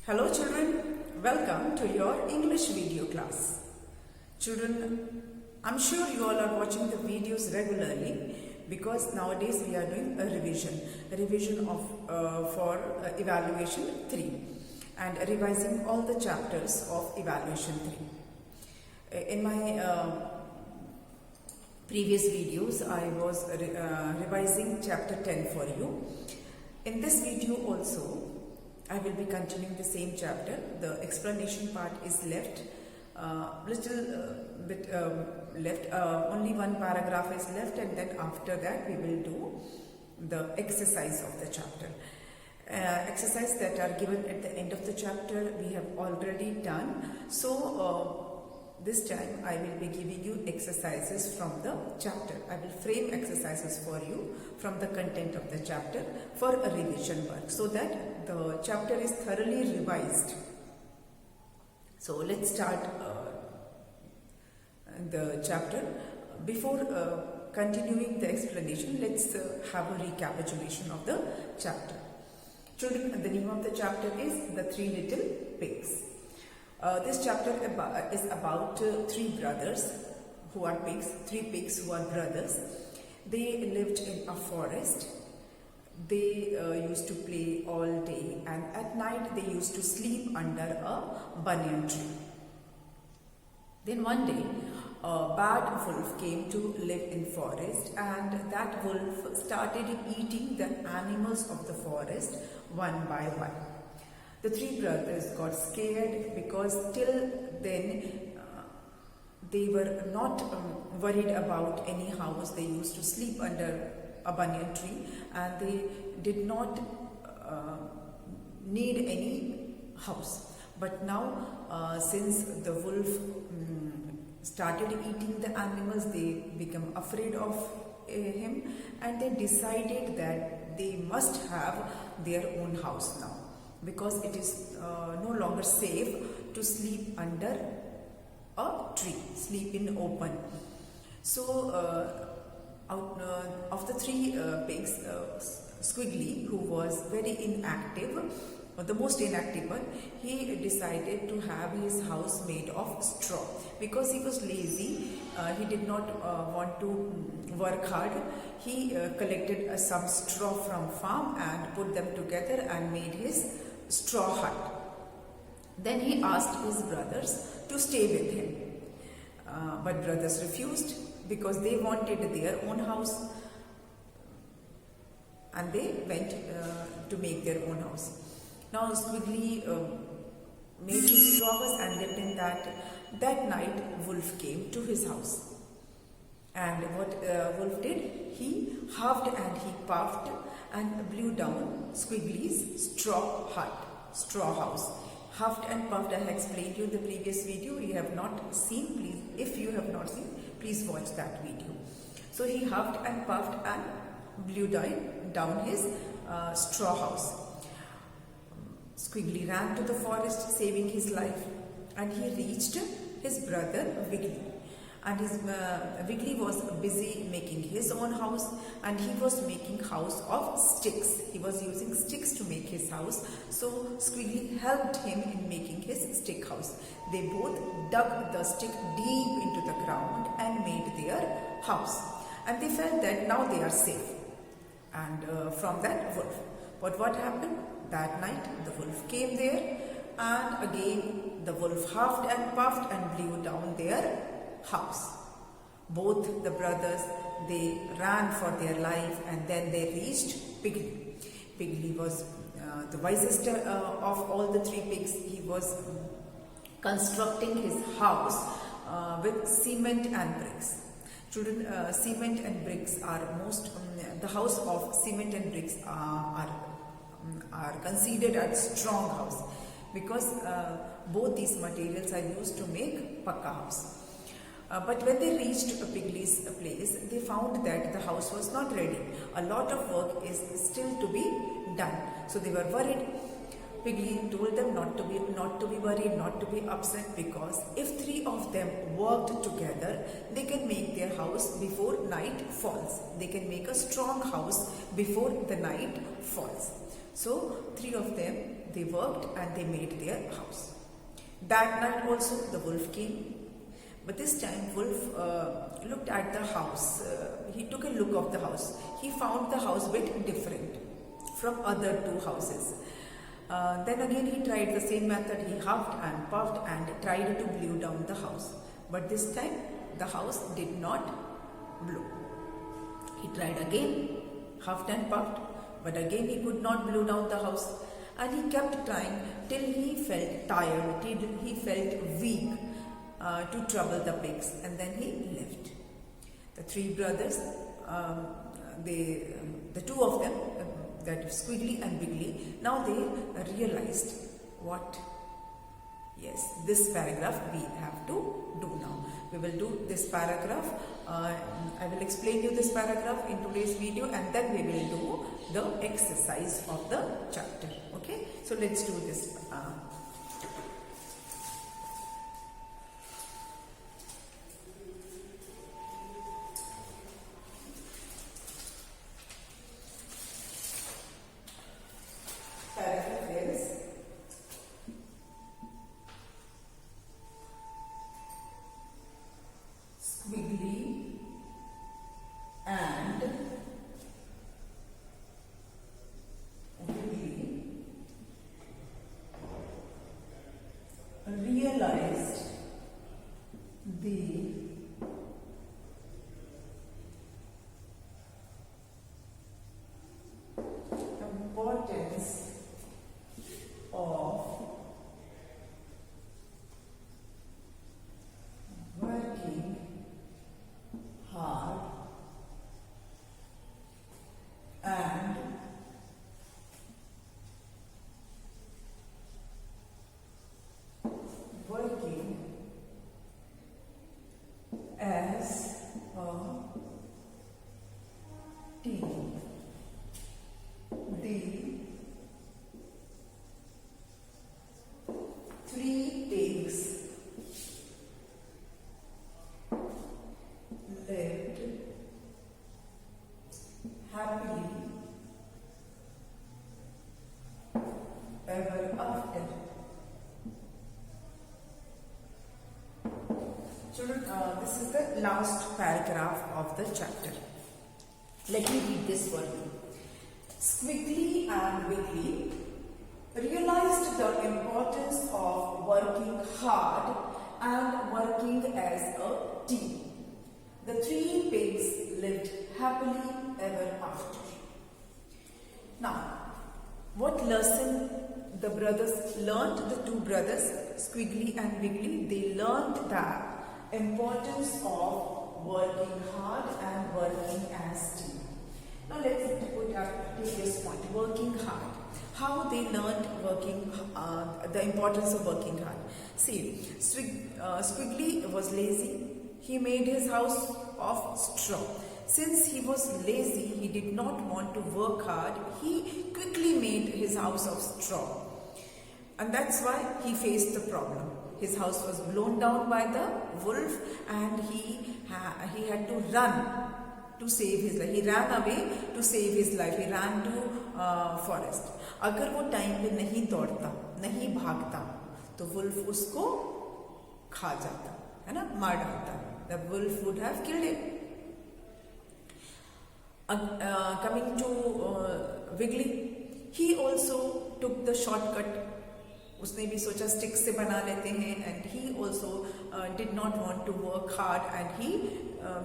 Hello children, welcome to your English video class. Children, I'm sure you all are watching the videos regularly because nowadays we are doing a revision of for evaluation 3 and revising all the chapters of evaluation 3. In my previous videos, I was revising chapter 10 for you. In this video also, I will be continuing the same chapter. The explanation part is left, bit left. Only one paragraph is left, and then after that we will do the exercise of the chapter. Exercise that are given at the end of the chapter we have already done. So this time I will be giving you exercises from the chapter. I will frame exercises for you from the content of the chapter for a revision work so that the chapter is thoroughly revised. So let's start the chapter. Before continuing the explanation, let's have a recapitulation of the chapter. Children, the name of the chapter is The Three Little Pigs. This chapter is about three brothers who are pigs, three pigs who are brothers. They lived in a forest. They used to play all day, and at night they used to sleep under a banyan tree. Then one day a bad wolf came to live in forest, and that wolf started eating the animals of the forest one by one. The three brothers got scared because till then they were not worried about any house. They used to sleep under a banyan tree and they did not need any house. But now since the wolf started eating the animals, they become afraid of him, and they decided that they must have their own house now, because it is no longer safe to sleep under a tree, sleep in open. So of the three pigs, Squiggly, who was very inactive, the most inactive one, he decided to have his house made of straw because he was lazy. He did not want to work hard. He collected some straw from farm and put them together and made his straw hut. Then he asked his brothers to stay with him, but brothers refused because they wanted their own house, and they went to make their own house. Now Squiggly made his straw house and lived in that. That night wolf came to his house, and what wolf did, he huffed and he puffed and blew down Squiggly's straw house. Huffed and puffed, I have explained you in the previous video. You have not seen, please, if you have not seen, please watch that video. So he huffed and puffed and blew down his straw house. Squiggly ran to the forest, saving his life, and he reached his brother Wiggly. And Wiggly was busy making his own house, and he was making house of sticks. He was using sticks to make his house. So Squiggly helped him in making his stick house. They both dug the stick deep into the ground and made their house. And they felt that now they are safe. And from that wolf. But what happened? That night the wolf came there, and again the wolf huffed and puffed and blew down their house. Both the brothers, they ran for their life, and then they reached Piggly. Piggly was the wisest of all the three pigs. He was constructing his house with cement and bricks. Children, cement and bricks are the house of cement and bricks are considered as strong house, because both these materials are used to make pakka house. But when they reached Piggly's place, they found that the house was not ready. A lot of work is still to be done. So they were worried. Piggly told them not to be worried, not to be upset, because if three of them worked together, they can make their house before night falls. They can make a strong house before the night falls. So three of them they worked and they made their house. That night also the wolf came. But this time wolf looked at the house. He took a look of the house. He found the house a bit different from other two houses. Then again he tried the same method. He huffed and puffed and tried to blow down the house. But this time the house did not blow. He tried again, huffed and puffed, but again he could not blow down the house. And he kept trying till he felt tired, till he felt weak to trouble the pigs, and then he left. The three brothers, the two of them, that Squiggly and Wiggly, now they realized what, yes, this paragraph we have to do now. We will do this paragraph. I will explain you this paragraph in today's video, and then we will do the exercise of the chapter. Okay, so let's do this. Paragraph is Squiggly and Wiggly realized the importance of working hard and working as a team. The three pigs lived happily ever after. Children, this is the last paragraph of the chapter. Let me read this for you. Squiggly and Wiggly realized the importance of working hard and working as a team. The three pigs lived happily ever after. Now, what lesson the brothers learned, the two brothers, Squiggly and Wiggly? They learned the importance of working hard and working as team. Now let's take this point, working hard. How they learned working, the importance of working hard. See, Squiggly was lazy. He made his house of straw. Since he was lazy, he did not want to work hard. He quickly made his house of straw. And that's why he faced the problem. His house was blown down by the wolf and he had to run to save his life. He ran away to save his life. He ran to forest. अगर वो time पे नहीं दौड़ता, नहीं भागता, तो wolf उसको खा जाता, है ना, मार डालता. The wolf would have killed him. Coming to Wiggly, he also took the shortcut. उसने भी सोचा स्टिक से बना लेते हैं, and he also did not want to work hard, and he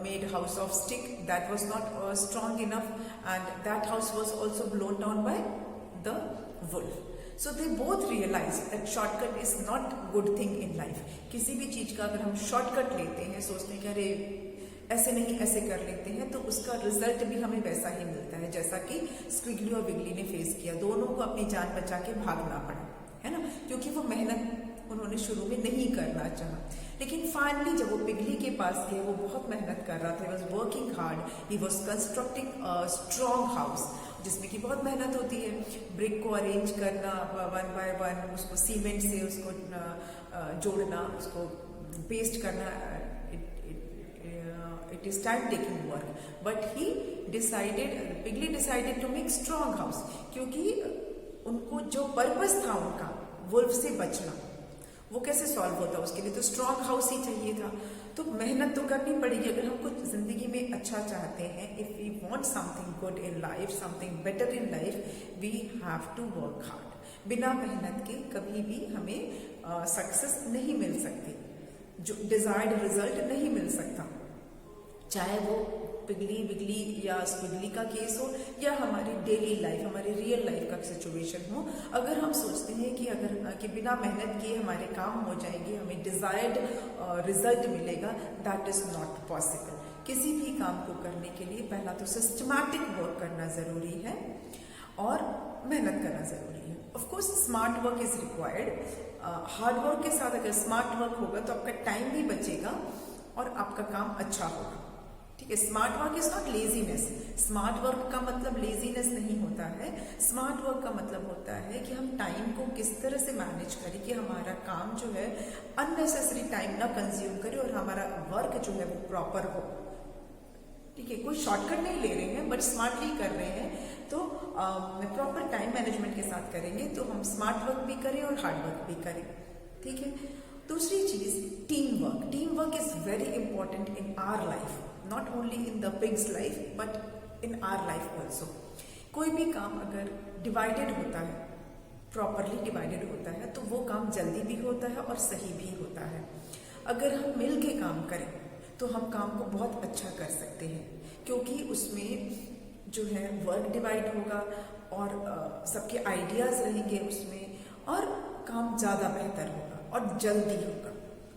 made house of stick that was not strong enough, and that house was also blown down by the wolf. So they both realized that shortcut is not good thing in life. किसी भी चीज का अगर हम shortcut लेते हैं, सोचते हैं कि अरे ऐसे नहीं ऐसे कर लेते हैं, तो उसका रिजल्ट भी हमें वैसा ही मिलता है जैसा कि स्क्विगली और विगली ने फेस किया. दोनों को अपनी जान बचा के भागना पड़ा, है ना, क्योंकि वो मेहनत उन्होंने शुरू में नहीं करना चाहा. लेकिन फाइनली जब वो पिगली के पास गए, वो बहुत मेहनत कर रहा था. He was working hard. He was constructing a strong house, जिसमें कि बहुत मेहनत होती है. ब्रिक को अरेंज करना वन बाय वन, उसको सीमेंट से उसको जोड़ना, उसको पेस्ट करना. It is time taking work, but he decided, Piggly decided to make strong house, क्योंकि उनको जो पर्पस था उनका वुल्फ से बचना, वो कैसे सॉल्व होता, उसके लिए तो स्ट्रॉन्ग हाउस ही चाहिए था। तो मेहनत तो करनी पड़ेगी अगर हम कुछ जिंदगी में अच्छा चाहते हैं। If we want something good in life, something better in life, we have to work hard. बिना मेहनत के कभी भी हमें सक्सेस नहीं मिल सकती, जो डिजायर्ड रिजल्ट नहीं मिल सकता। चाहे वो पिगली बिगली या स्क्विगली का केस हो या हमारी डेली लाइफ, हमारी रियल लाइफ का सिचुएशन हो, अगर हम सोचते हैं कि बिना मेहनत किए हमारे काम हो जाएंगे, हमें डिजायर्ड रिजल्ट मिलेगा, दैट इज नॉट पॉसिबल। किसी भी काम को करने के लिए पहला तो सिस्टमैटिक वर्क करना जरूरी है और मेहनत करना जरूरी है। Of course smart work is required. Hard work के साथ अगर स्मार्ट वर्क होगा तो आपका टाइम भी बचेगा और आपका काम अच्छा होगा। ठीक है, smart work is not laziness. Smart work का मतलब लेजीनेस नहीं होता है। स्मार्ट वर्क का मतलब होता है कि हम टाइम को किस तरह से मैनेज करें कि हमारा काम जो है अननेसेसरी टाइम ना कंज्यूम करे और हमारा वर्क जो है वो प्रॉपर हो। ठीक है, कोई शॉर्टकट नहीं ले रहे हैं बट स्मार्टली कर रहे हैं, तो प्रॉपर टाइम मैनेजमेंट के साथ करेंगे तो हम स्मार्ट वर्क भी करें और हार्ड वर्क भी करें। ठीक है, दूसरी चीज team work. Team work is very important in our life, not only in the pigs life but in our life also. कोई भी काम अगर डिवाइडेड होता है, प्रॉपरली डिवाइडेड होता है, तो वो काम जल्दी भी होता है और सही भी होता है। अगर हम मिल के काम करें तो हम काम को बहुत अच्छा कर सकते हैं, क्योंकि उसमें जो है वर्क डिवाइड होगा और सबके आइडियाज रहेंगे उसमें, और काम ज्यादा बेहतर होगा और जल्दी होगा,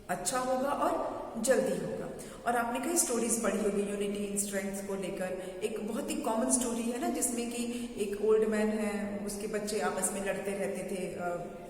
अच्छा होगा और जल्दी होगा। और आपने कई स्टोरीज पढ़ी होगी यूनिटी इन स्ट्रेंथ को लेकर। एक बहुत ही कॉमन स्टोरी है ना, जिसमें कि एक ओल्ड मैन है, उसके बच्चे आपस में लड़ते रहते थे।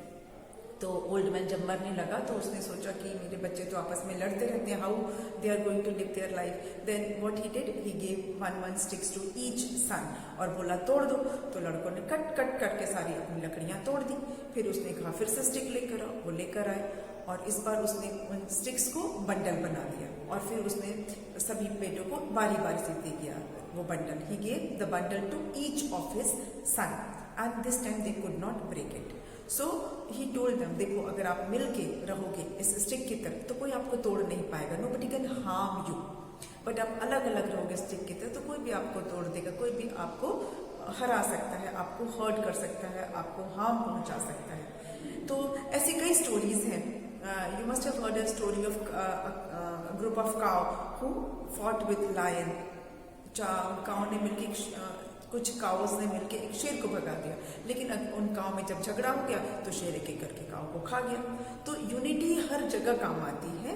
तो ओल्ड मैन जब मरने लगा तो उसने सोचा कि मेरे बच्चे तो आपस में लड़ते रहते हैं, how they are going to live their life. Then what he did, he gave 1 sticks to each son, और बोला तोड़ दो। तो लड़कों ने कट कट करके सारी अपनी लकड़ियां तोड़ दी। फिर उसने कहा फिर से स्टिक लेकर आओ, वो लेकर आए और इस बार उसने उन स्टिक्स को बंडल बना दिया और फिर उसने सभी पेड़ों को बारी बारी से दे दिया वो bundle. He gave the bundle to each of his son and this time they could not break it. So he told them, देखो अगर आप मिल के रहोगे इस स्टिक की तरफ तो कोई आपको तोड़ नहीं पाएगा, nobody can harm you. But आप अलग अलग रहोगे स्टिक की तरफ तो कोई भी आपको तोड़ देगा, कोई भी आपको हरा सकता है, आपको हर्ट कर सकता है, आपको हार्म पहुंचा सकता है। तो ऐसी कई स्टोरीज हैं। You must have heard a story of a group of cow who fought with lion. काओ ने मिलके कुछ काउस ने मिलके एक शेर को भगा दिया, लेकिन उन काओ में जब झगड़ा हो गया तो शेर एक एक करके काओ को खा गया। तो यूनिटी हर जगह काम आती है,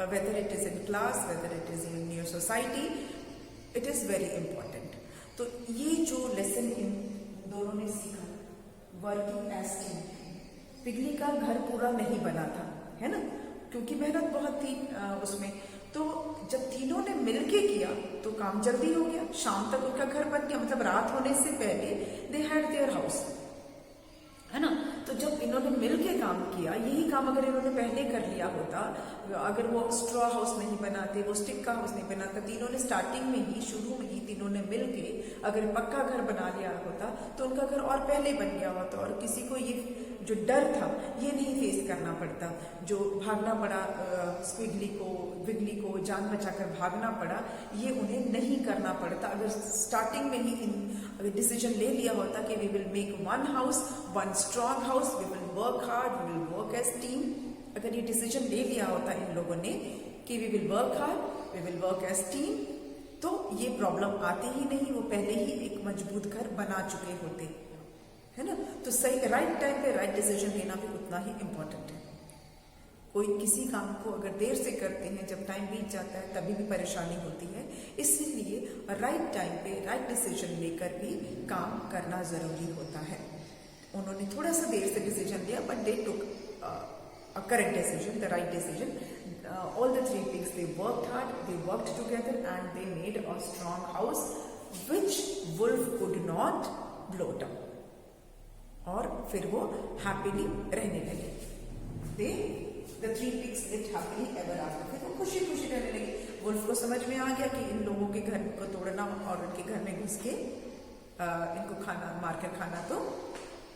whether it is in class, whether it is in your society, it is very important. तो ये जो लेसन इन दोनों ने सीखा, वर्किंग एज टीम। पिगली का घर पूरा नहीं बना था, है ना, क्योंकि मेहनत बहुत थी उसमें। तो जब तीनों ने मिलके किया तो काम जल्दी हो गया, शाम तक उनका घर बन गया, मतलब रात होने से पहले दे हैड देयर हाउस, है ना। तो जब इन्होंने मिलके काम किया, यही काम अगर इन्होंने पहले कर लिया होता, अगर वो स्ट्रॉ हाउस नहीं बनाते, वो स्टिक का हाउस नहीं बनाता, तीनों ने स्टार्टिंग में ही, शुरू में ही तीनों ने मिलके अगर पक्का घर बना लिया होता तो उनका घर और पहले बन गया होता और किसी को ये जो डर था ये नहीं फेस करना पड़ता, जो भागना पड़ा स्क्विगली को, विगली को जान बचाकर भागना पड़ा, ये उन्हें नहीं करना पड़ता। अगर स्टार्टिंग में ही अगर डिसीजन ले लिया होता कि we will make 1 house, 1 strong house, we will work hard, we will work as team, अगर ये डिसीजन ले लिया होता इन लोगों ने कि we will work hard, we will work as team, तो ये प्रॉब्लम आती ही नहीं, वो पहले ही एक मजबूत घर बना चुके होते, है ना। तो सही राइट टाइम पे राइट डिसीजन लेना भी उतना ही इम्पोर्टेंट है। कोई किसी काम को अगर देर से करते हैं, जब टाइम बीत जाता है तभी भी परेशानी होती है। इसलिए राइट टाइम पे राइट डिसीजन लेकर भी काम करना जरूरी होता है। उन्होंने थोड़ा सा देर से डिसीजन लिया but they took a correct decision, the right decision. All the 3 pigs, they worked hard, they worked together and they made a strong house which wolf could not blow down. और फिर वो happily रहने लगे। The 3 pigs lived happily ever after. फिर वो खुशी खुशी रहने लगे। वुल्फ को समझ में आ गया कि इन लोगों के घर को तोड़ना और उनके घर में घुस के इनको खाना, मारकर खाना तो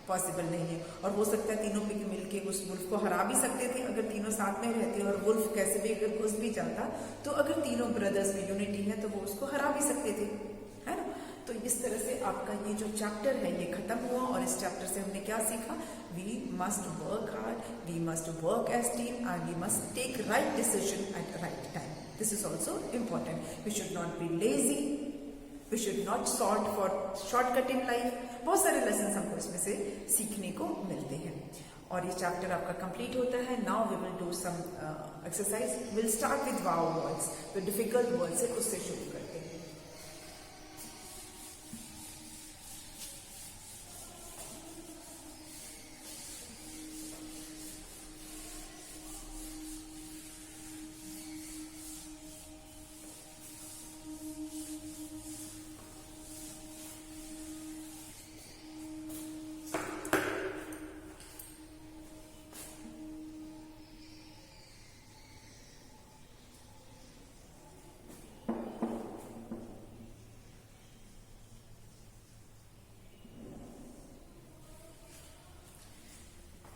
पॉसिबल नहीं है। और हो सकता है तीनों पिग मिलके उस वुल्फ को हरा भी सकते थे अगर तीनों साथ में रहते, और वुल्फ कैसे भी अगर घुस भी जाता तो अगर तीनों ब्रदर्स में यूनिटी है तो वो उसको हरा भी सकते थे, है ना। तो इस तरह से आपका ये जो चैप्टर है ये खत्म हुआ, और इस चैप्टर से हमने क्या सीखा? We must work hard, we must work as team, and we must take right decision at right time. This is also important. We should not be lazy, we should not sort for shortcut in life. बहुत सारे lesson हमको इसमें से सीखने को मिलते हैं, और ये चैप्टर आपका कंप्लीट होता है. Now we will do some exercise. Will start with wow words. तो डिफिकल्ट वर्ड से उससे शुरू करते हैं.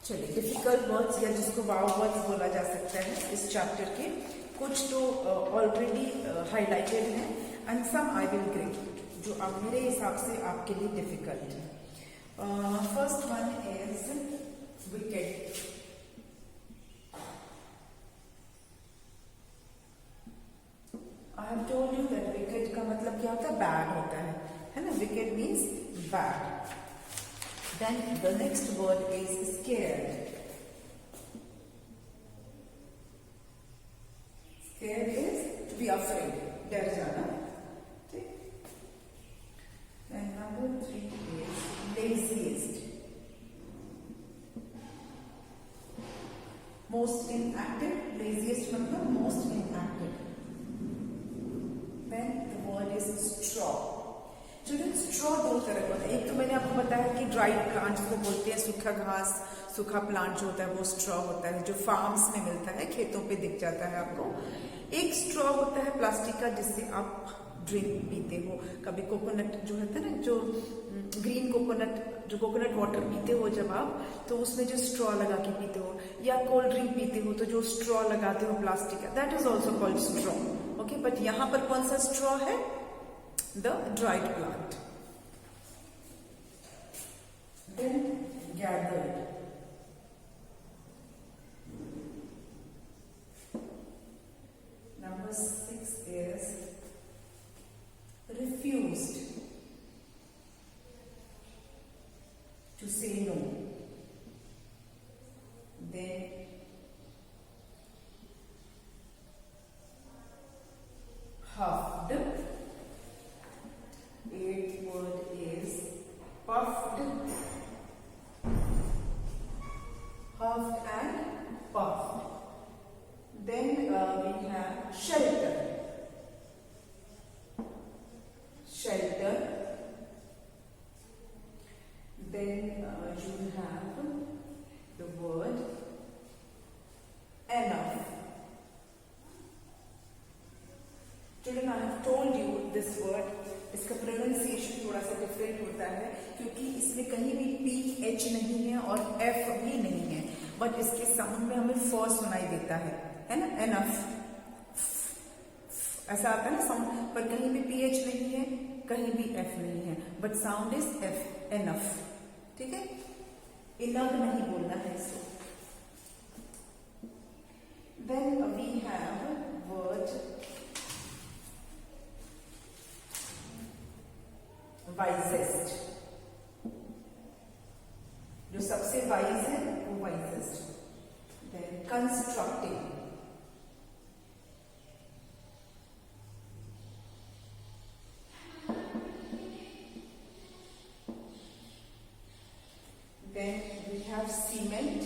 चलिए, डिफिकल्ट वर्ड्स या जिसको वाव वर्ड्स बोला जा सकता है, इस चैप्टर के कुछ तो ऑलरेडी हाईलाइटेड हैं, and some I will grade जो आप मेरे हिसाब से आपके लिए डिफिकल्ट है. First one is wicked. I have told you that wicked का मतलब क्या होता है? बैड होता है ना. Wicked means bad. Then the next word is scared. Scared is to be afraid, डर जाना. Then number 3 is laziest. Most inactive. Laziest मतलब most inactive. Then the word is straw. Children, straw दो तरह का होता है. एक तो मैंने आपको बताया कि ड्राइड प्लांट्स को बोलते हैं, सूखा घास, सूखा प्लांट जो होता है वो स्ट्रॉ होता है, जो फार्म्स में मिलता है, खेतों पे दिख जाता है आपको. एक स्ट्रॉ होता है प्लास्टिक का, जिससे आप ड्रिंक पीते हो. कभी कोकोनट जो होता है ना, जो ग्रीन कोकोनट, जो कोकोनट वाटर पीते हो जब आप, तो उसमें जो स्ट्रॉ लगा के पीते हो, या कोल्ड ड्रिंक पीते हो तो जो स्ट्रॉ लगाते हो प्लास्टिक का, that is also called straw. Okay, but यहाँ पर कौन सा स्ट्रॉ है? The dried plant. Then gathered. Number 6 is refused. To say no. Then huffed. 8th word is puffed. Huffed and puffed. Then we have shelter. Shelter. Then you have the word enough. Children, I have told you this word. इसका pronunciation थोड़ा सा different होता है, क्योंकि इसमें कहीं भी PH नहीं है और F भी नहीं है, बट इसके साउंड में हमें फ सुनाई देता है ना. एनफ ऐसा आता है ना साउंड, पर कहीं भी PH नहीं है, कहीं भी F नहीं है, but sound is F. Enough. ठीक है, इनफ नहीं बोलना है इसको. Then we have word wisest. जो सबसे वाइज है वो wisest. Then constructive. Then we have cement,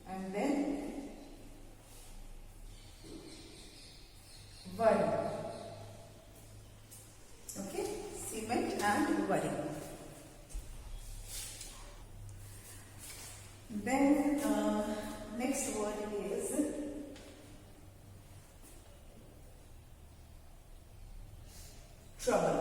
and then word. And worry. Then next word is trouble.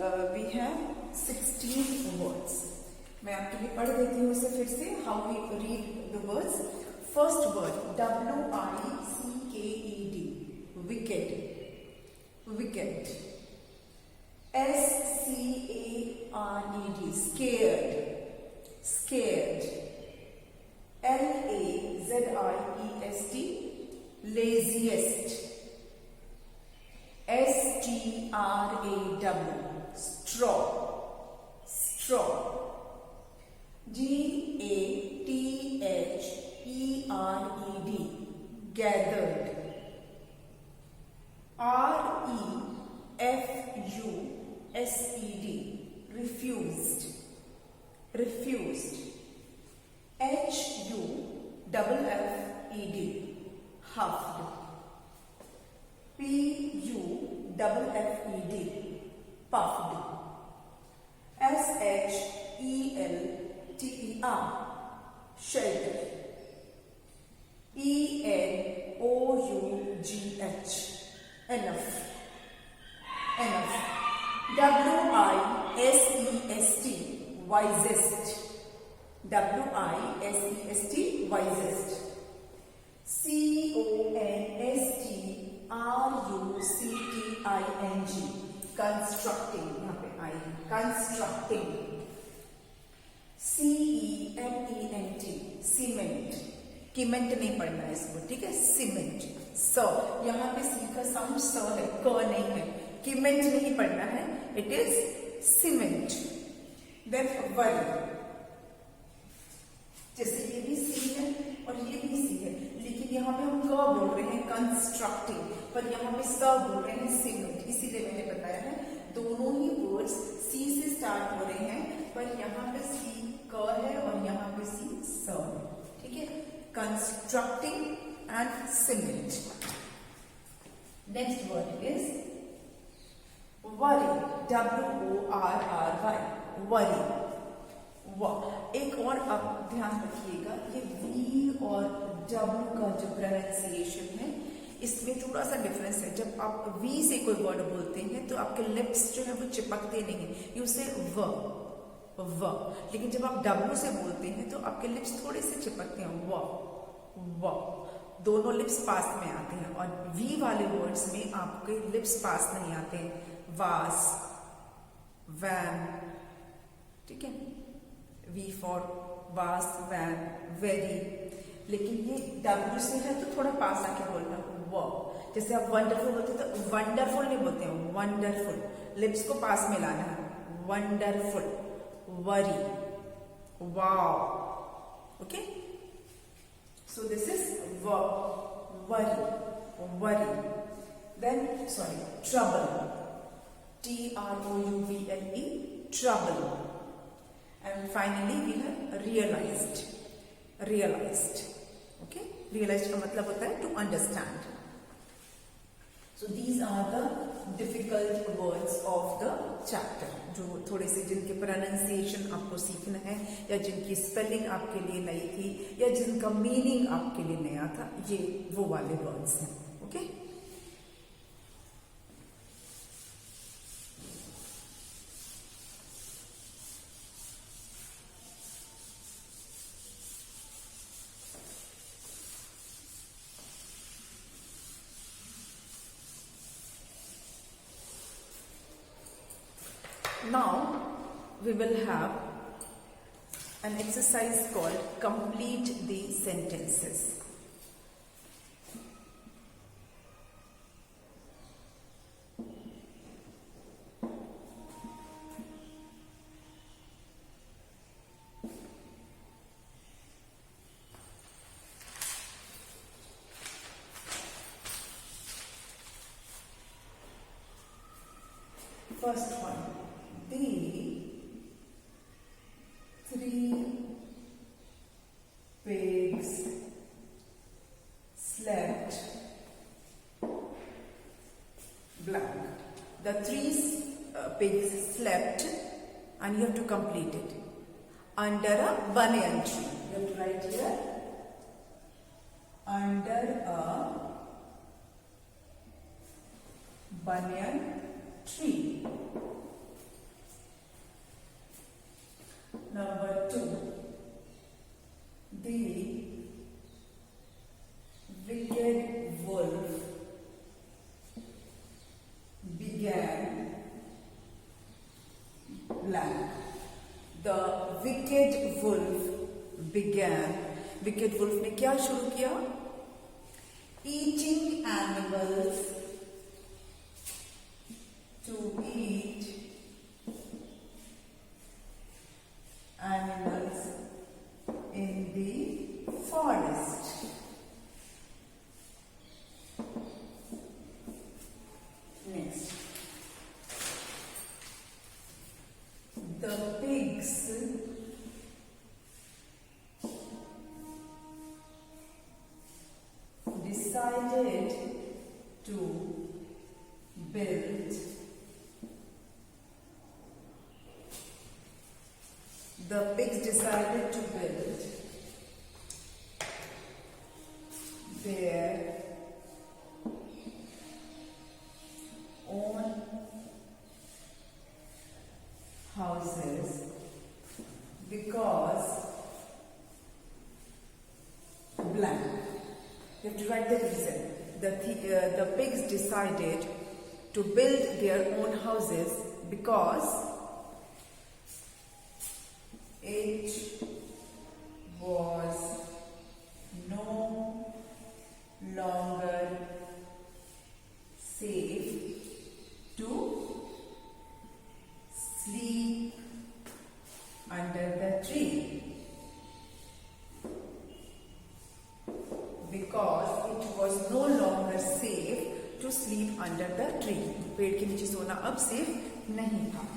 we have 16 words. मैं आपके लिए पढ़ देती हूँ इसे फिर से. How we read the words. First word W-I-C-K-E-D, wicked, wicked. S-C-A-R-E-D, scared, scared. L-A-Z-I-E-S-T, laziest. S-T-R-A-W, straw, straw. G-A-T-H-E-R-E-D, gathered. R-E-F-U-S-E-D, refused, refused. H-U-F-F-E-D, huffed. P-U-F-F-E-D, puffed. S-H-E-L-T-E-R, shelter. E-N-O-U-G-H, enough, enough. W-I-S-E-S-T, wisest. W-I-S-E-S-T, wisest. C-O-N-S-T-R-U-C-T-I-N-G, constructing. यहाँ पे I, constructing. C-E-M-E-N-T, cement. कीमेंट नहीं पढ़ना है इसको, ठीक है. Cement. स, यहाँ पे सी का साउंड स है, क नहीं है. कीमेंट नहीं पढ़ना है. It is cement. Then worry. जैसे ये भी सी है और ये भी सी है, लेकिन यहाँ पे हम क बोल रहे हैं कंस्ट्रक्टिंग, पर यहाँ पे स बोल रहे हैं सीमेंट. इसीलिए मैंने बताया है दोनों ही वर्ड्स सी से स्टार्ट हो रहे हैं, पर यहाँ पे सी क है और यहाँ पे सी स है. ठीक है. Constructing and cement. Next word is worry. W-O-R-R-Y. Worry. एक और आप ध्यान रखिएगा, ये V और W का जो प्रोनाउंसिएशन है इसमें थोड़ा सा डिफरेंस है. जब आप V से कोई वर्ड बोलते हैं तो आपके लिप्स जो है वो चिपकते नहीं है, यू से व. लेकिन जब आप W से बोलते हैं तो आपके लिप्स थोड़े से चिपकते हैं. व दोनों लिप्स पास में आते हैं. और V वाले वर्ड्स में आपके लिप्स पास नहीं आते हैं. वास, वैन. ठीक है. V फॉर वास, वैन, वेरी. लेकिन ये W से है तो थोड़ा पास आके बोलना. व. जैसे आप वंडरफुल बोलते हैं तो वंडरफुल नहीं बोलते हैं, वंडरफुल. लिप्स को पास में लाना है. Wonderful. Worry. Wow. Okay. So this is worry. Worry. Then trouble. T-R-O-U-B-L-E. Trouble. And finally we have realized. Realized. Okay. Realized का मतलब होता है to understand. So these are the difficult words of the chapter, जो थोड़े से जिनके pronunciation आपको सीखना है, या जिनकी स्पेलिंग आपके लिए नई थी, या जिनका मीनिंग आपके लिए नया था, ये वो वाले वर्ड्स हैं. Okay. Now we will have an exercise called complete the sentences. First one. The 3 pigs slept blank. The 3 pigs slept, and you have to complete it, under a banyan tree. You have to write here, under a banyan tree. blank. The wicked wolf began. Wicked wolf ने क्या शुरू किया? Eating animals to eat animals in the forest. Next, the pigs decided to build their own houses because blank. You have to write the reason. The pigs decided to build their own houses because it was no longer safe to sleep under the tree. Because it was no longer safe to sleep under the tree. पेड़ के नीचे सोना अब safe नहीं था.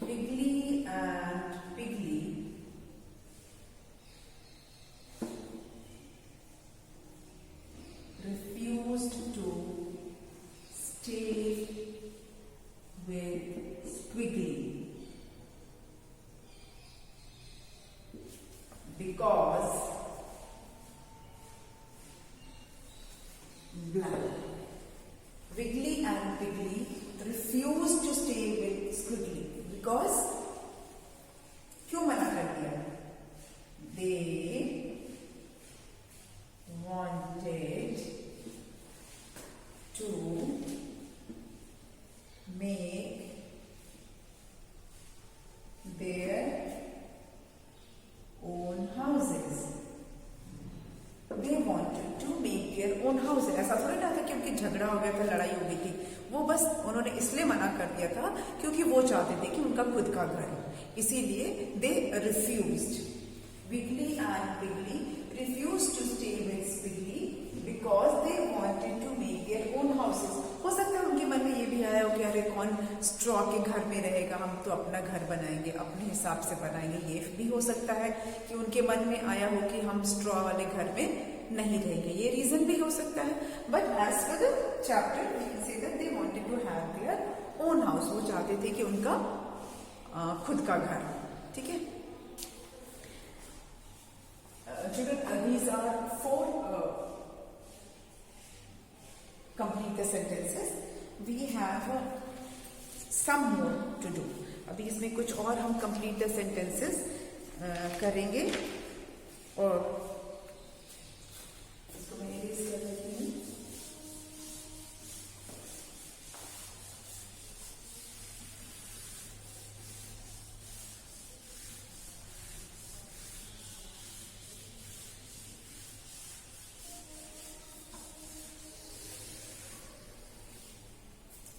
Wiggly and Piggly refused to stay with Squiggly because blank. Wiggly and Piggly refused to stay with Squiggly because क्यों मना कर दिया? They wanted to make their own houses. They wanted to make their own houses. ऐसा थोड़ी ना था कि उनकी झगड़ा हो गया था, लड़ाई हो गई थी. वो बस उन्होंने इसलिए मना कर दिया था क्योंकि वो चाहते थे कि उनका खुद का घर हो. इसीलिए they refused. Wiggly and Piggly refused to stay with Squiggly because they wanted to make their own houses. हो सकता है उनके मन में ये भी आया हो कि अरे कौन स्ट्रॉ के घर में रहेगा, हम तो अपना घर बनाएंगे, अपने हिसाब से बनाएंगे. ये भी हो सकता है कि उनके मन में आया हो कि हम स्ट्रॉ वाले घर में नहीं रहेंगे. ये रीजन भी हो सकता है. But as for the chapter we can say that they wanted to have their own house. वो चाहते थे कि उनका खुद का घर. ठीक है. Children, these are 4 complete the sentences. We have some more to do. अभी इसमें कुछ और हम complete the sentences करेंगे. और इसको मैं erase कर देती हूँ.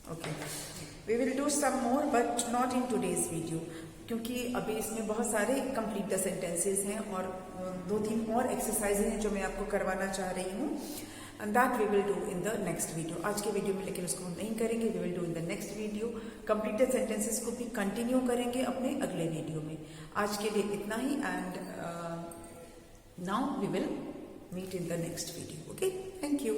Okay, we will do some more but not in today's video, क्योंकि अभी इसमें बहुत सारे complete the sentences हैं और 2-3 और exercises हैं जो मैं आपको करवाना चाह रही हूँ. And that we will do in the next video. आज के वीडियो में लेकिन उसको हम नहीं करेंगे. We will do in the next video. Complete the sentences को भी continue करेंगे अपने अगले वीडियो में. आज के लिए इतना ही and now we will meet in the next video. Okay, thank you.